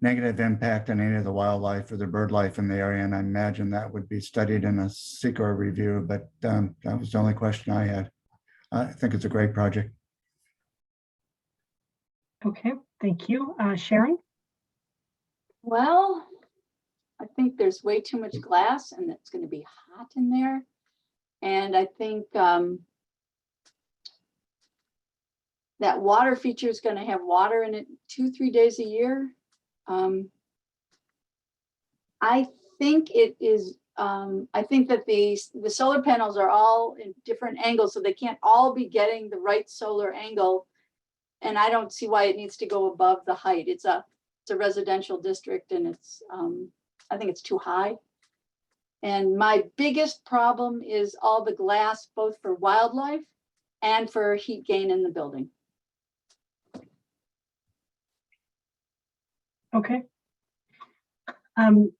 negative impact on any of the wildlife or the bird life in the area? And I imagine that would be studied in a SEQA review, but that was the only question I had. I think it's a great project. Okay, thank you. Sharon? Well, I think there's way too much glass and it's going to be hot in there. And I think that water feature is going to have water in it 2-3 days a year. I think it is, I think that the solar panels are all in different angles, so they can't all be getting the right solar angle. And I don't see why it needs to go above the height. It's a residential district, and it's, I think it's too high. And my biggest problem is all the glass, both for wildlife and for heat gain in the building. Okay.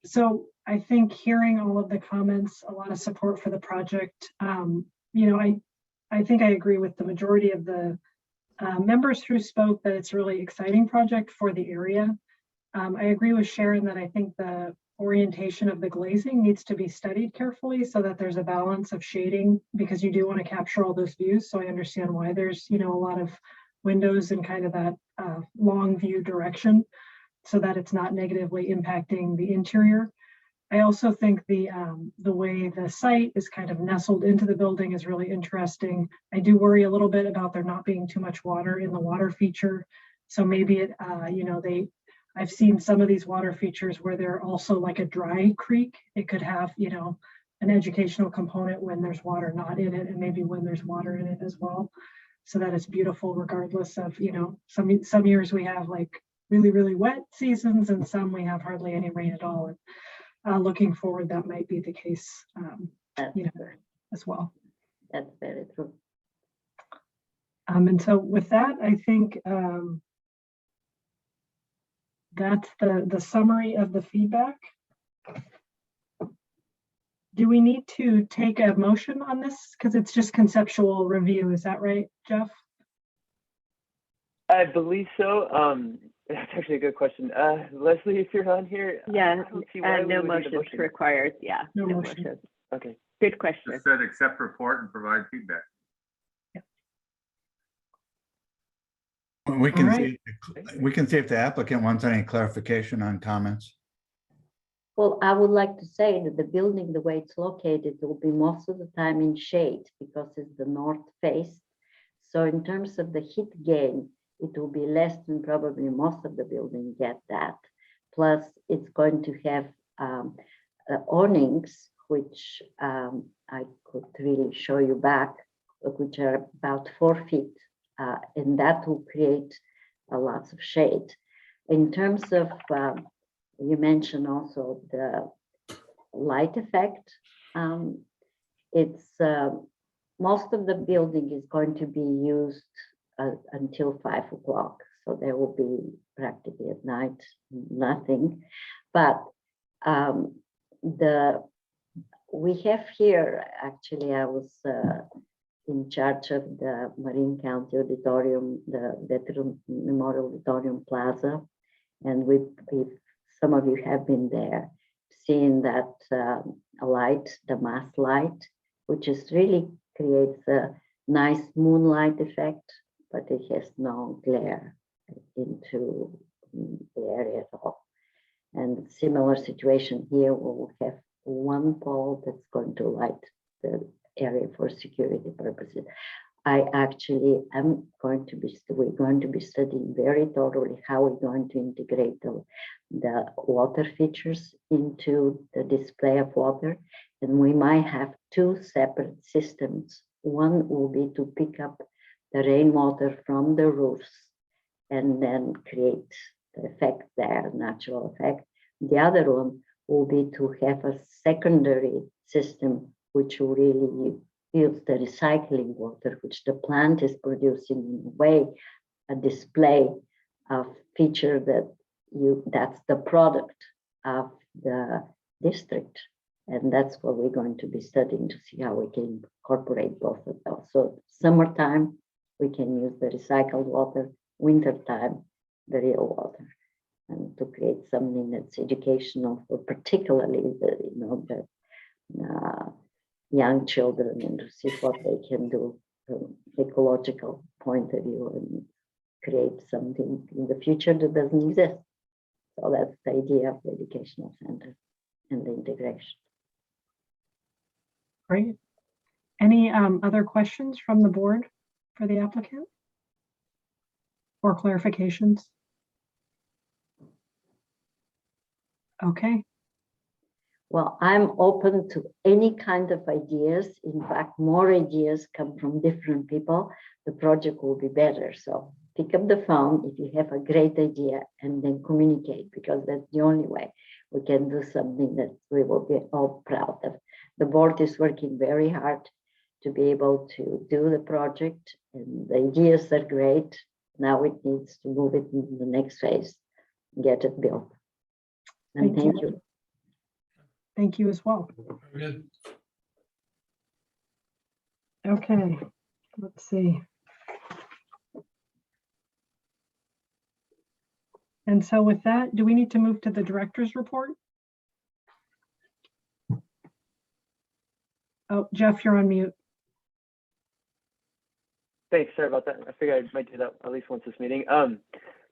So I think hearing all of the comments, a lot of support for the project. You know, I think I agree with the majority of the members who spoke that it's a really exciting project for the area. I agree with Sharon that I think the orientation of the glazing needs to be studied carefully so that there's a balance of shading, because you do want to capture all those views. So I understand why there's, you know, a lot of windows and kind of that long view direction, so that it's not negatively impacting the interior. I also think the way the site is kind of nestled into the building is really interesting. I do worry a little bit about there not being too much water in the water feature. So maybe it, you know, I've seen some of these water features where they're also like a dry creek. It could have, you know, an educational component when there's water not in it, and maybe when there's water in it as well. So that it's beautiful regardless of, you know, some years we have like really, really wet seasons, and some we have hardly any rain at all. And looking forward, that might be the case, you know, as well. That's very true. And so with that, I think that's the summary of the feedback. Do we need to take a motion on this? Because it's just conceptual review. Is that right, Jeff? I believe so. That's actually a good question. Leslie, if you're on here, Yeah, no motion motions required. Yeah, No no motion. motions. Okay. Good question. Just said accept report and provide feedback. We can right. see if the applicant wants any clarification on comments. Well, I would like to say that the building, the way it's located, will be most of the time in shade because it's the north face. So in terms of the heat gain, it will be less than probably most of the building get that. Plus, it's going to have awnings, which I could really show you back, which are about 4 feet, and that will create lots of shade. In terms of, you mentioned also the light effect. It's most of the building is going to be used until 5 o'clock. So there will be practically at night, nothing. But we have here, actually, I was in charge of the Marin County Auditorium, the Veteran Memorial Auditorium Plaza. And if some of you have been there, seeing that light, the mass light, which is really creates a nice moonlight effect, but it has no glare into the area at all. And similar situation here, we'll have one pole that's going to light the area for security purposes. I actually am going to be, we're going to be studying very thoroughly how we're going to integrate the water features into the display of water. And we might have 2 separate systems. One will be to pick up the rainwater from the roofs and then create the effect there, natural effect. The other one will be to have a secondary system which will really use the recycling water, which the plant is producing in a way, a display of feature that that's the product of the district. And that's what we're going to be studying to see how we can incorporate both of those. So summertime, we can use the recycled water, wintertime, the real water, and to create something that's educational for particularly the young children, and to see what they can do from ecological point of view and create something in the future that doesn't exist. So that's the idea of the educational center and the integration. Great. Any other questions from the board for the applicant? Or clarifications? Okay, Well, I'm open to any kind of ideas. In fact, more ideas come from different people, the project will be better. So pick up the phone if you have a great idea and then communicate, because that's the only way we can do something that we will be all proud of. The board is working very hard to be able to do the project, and the ideas are great. Now it needs to move it into the next phase, get it built. And Thank thank you. you. thank you as well. Very good. Okay, let's see. And so with that, do we need to move to the director's report? Oh, Jeff, you're on mute. Thanks, sorry about that. I figured I might do that at least once this meeting.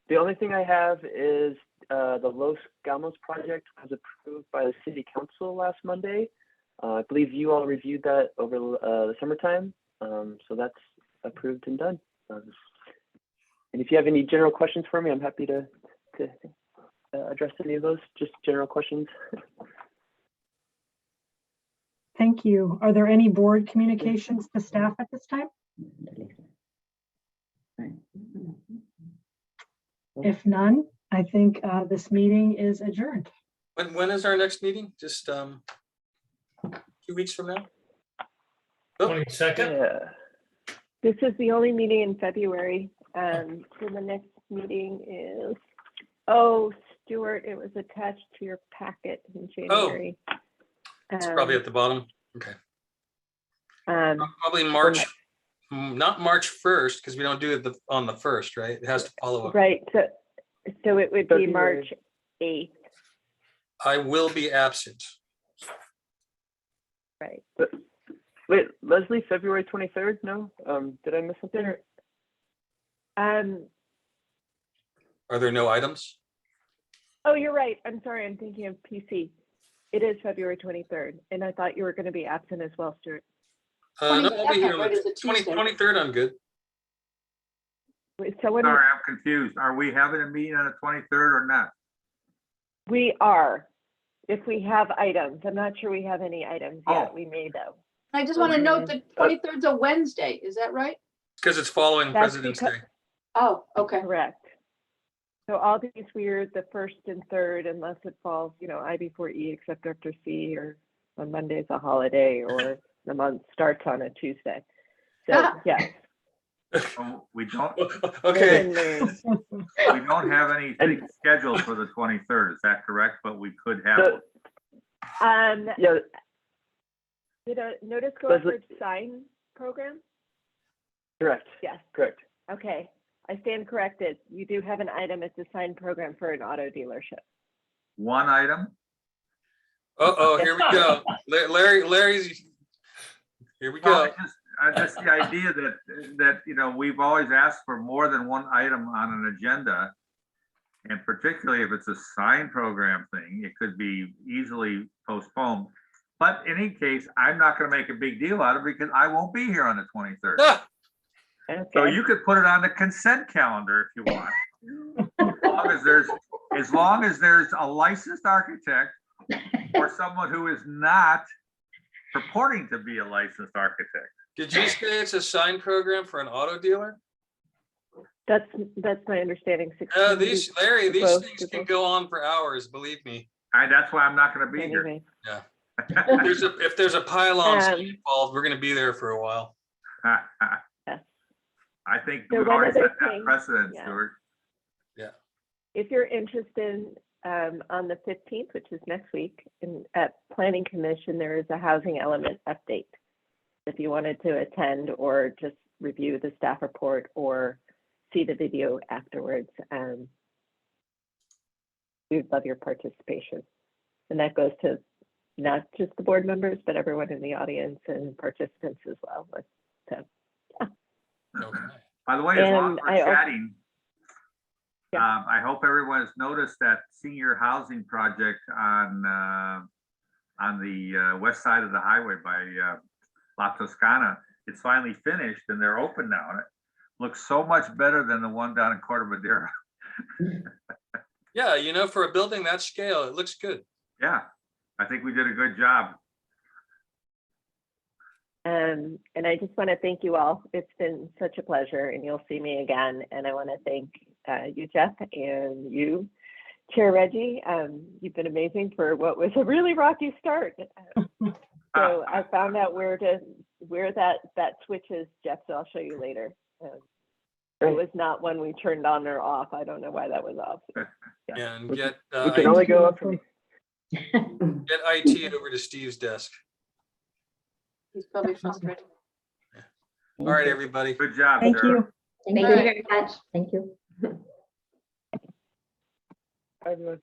The only thing I have is the Los Gamos project was approved by the city council last Monday. I believe you all reviewed that over the summertime. So that's approved and done. And if you have any general questions for me, I'm happy to address any of those, just general questions. Thank you. Are there any board communications to staff at this time? If none, I think this meeting is adjourned. When is our next meeting? Just 2 weeks from now? Oh. 22nd? Yeah. This is the only meeting in February. So the next meeting is, oh, Stuart, it was attached to your packet in January. It's probably at the bottom. Okay. Um, Probably March, not March 1st, because we don't do it on the 1st, right? It has to follow up. right. So it would be February. March 8th, I will be absent. right? Wait, Leslie, February 23rd? No? Did I miss something? Are there no items? Oh, you're right. I'm sorry. I'm thinking of PC. It is February 23rd, and I thought you were going to be absent as well, Stuart. No, I'll be here 22nd, on right, the is a Tuesday. 23rd. I'm good. Wait, so when Sorry, I'm confused. Are we having a meeting on the 23rd or not? we are, if we have items, I'm not sure we have any items yet. Oh. We may though. I just want to note that 23rd is a Wednesday, is that right? Because it's following That's President's because- Day. Oh, okay. Correct. So all these weird, the 1st and 3rd, unless it falls, I before E except after C, or on Monday's a holiday, or the month starts on a Tuesday. So yes. Oh, we don't Okay. we don't have anything scheduled for the 23rd. Is that correct? But we could have. So, yeah, Did a notice go Leslie- for sign program? correct. Yes. Correct. Okay. I stand corrected. You do have an item. It's a sign program for an auto dealership. One item? Oh, here we go. Larry's. Here we Well, go. just the idea that we've always asked for more than one item on an agenda. And particularly if it's a sign program thing, it could be easily postponed. But in any case, I'm not going to make a big deal out of it because I won't be here on the 23rd. Ah, Okay. So you could put it on the consent calendar if you want. As long as there's a licensed architect or someone who is not purporting to be a licensed architect. did you say it's a sign program for an auto dealer? That's my understanding. Larry, these Both things can people. go on for hours, believe me. That's why I'm not going to be here. Anyway, If there's a pylon Um, involved, we're going to be there for a while. yes. I think So we've one already other set that thing, precedent, yeah. Stuart. If you're interested on the 15th, which is next week, at Planning Commission, there is a housing element update. If you wanted to attend or just review the staff report or see the video afterwards, we'd love your participation. And that goes to not just the board members, but everyone in the audience and participants as well. So, yeah. Okay. By the way, as long And as we're chatting, Yeah. I hope everyone has noticed that senior housing project on the west side of the highway by La Toscana. It's finally finished and they're open now. And it looks so much better than the one down in Corte Madera. Yeah, you know, for a building that scale, it looks good. Yeah, I think we did a good job. And I just want to thank you all. It's been such a pleasure, and you'll see me again. And I want to thank you, Jeff, and you, Chair Reggie. You've been amazing for what was a really rocky start. So I found out where that switch is, Jeff. So I'll show you later. It was not when we turned on or off. I don't know why that was off. Yeah, and get We can only go up from. get IT over to Steve's desk. He's probably frustrated. All right, everybody. Good job, Thank Sarah. you. Thank you very much. Thank you. Everyone.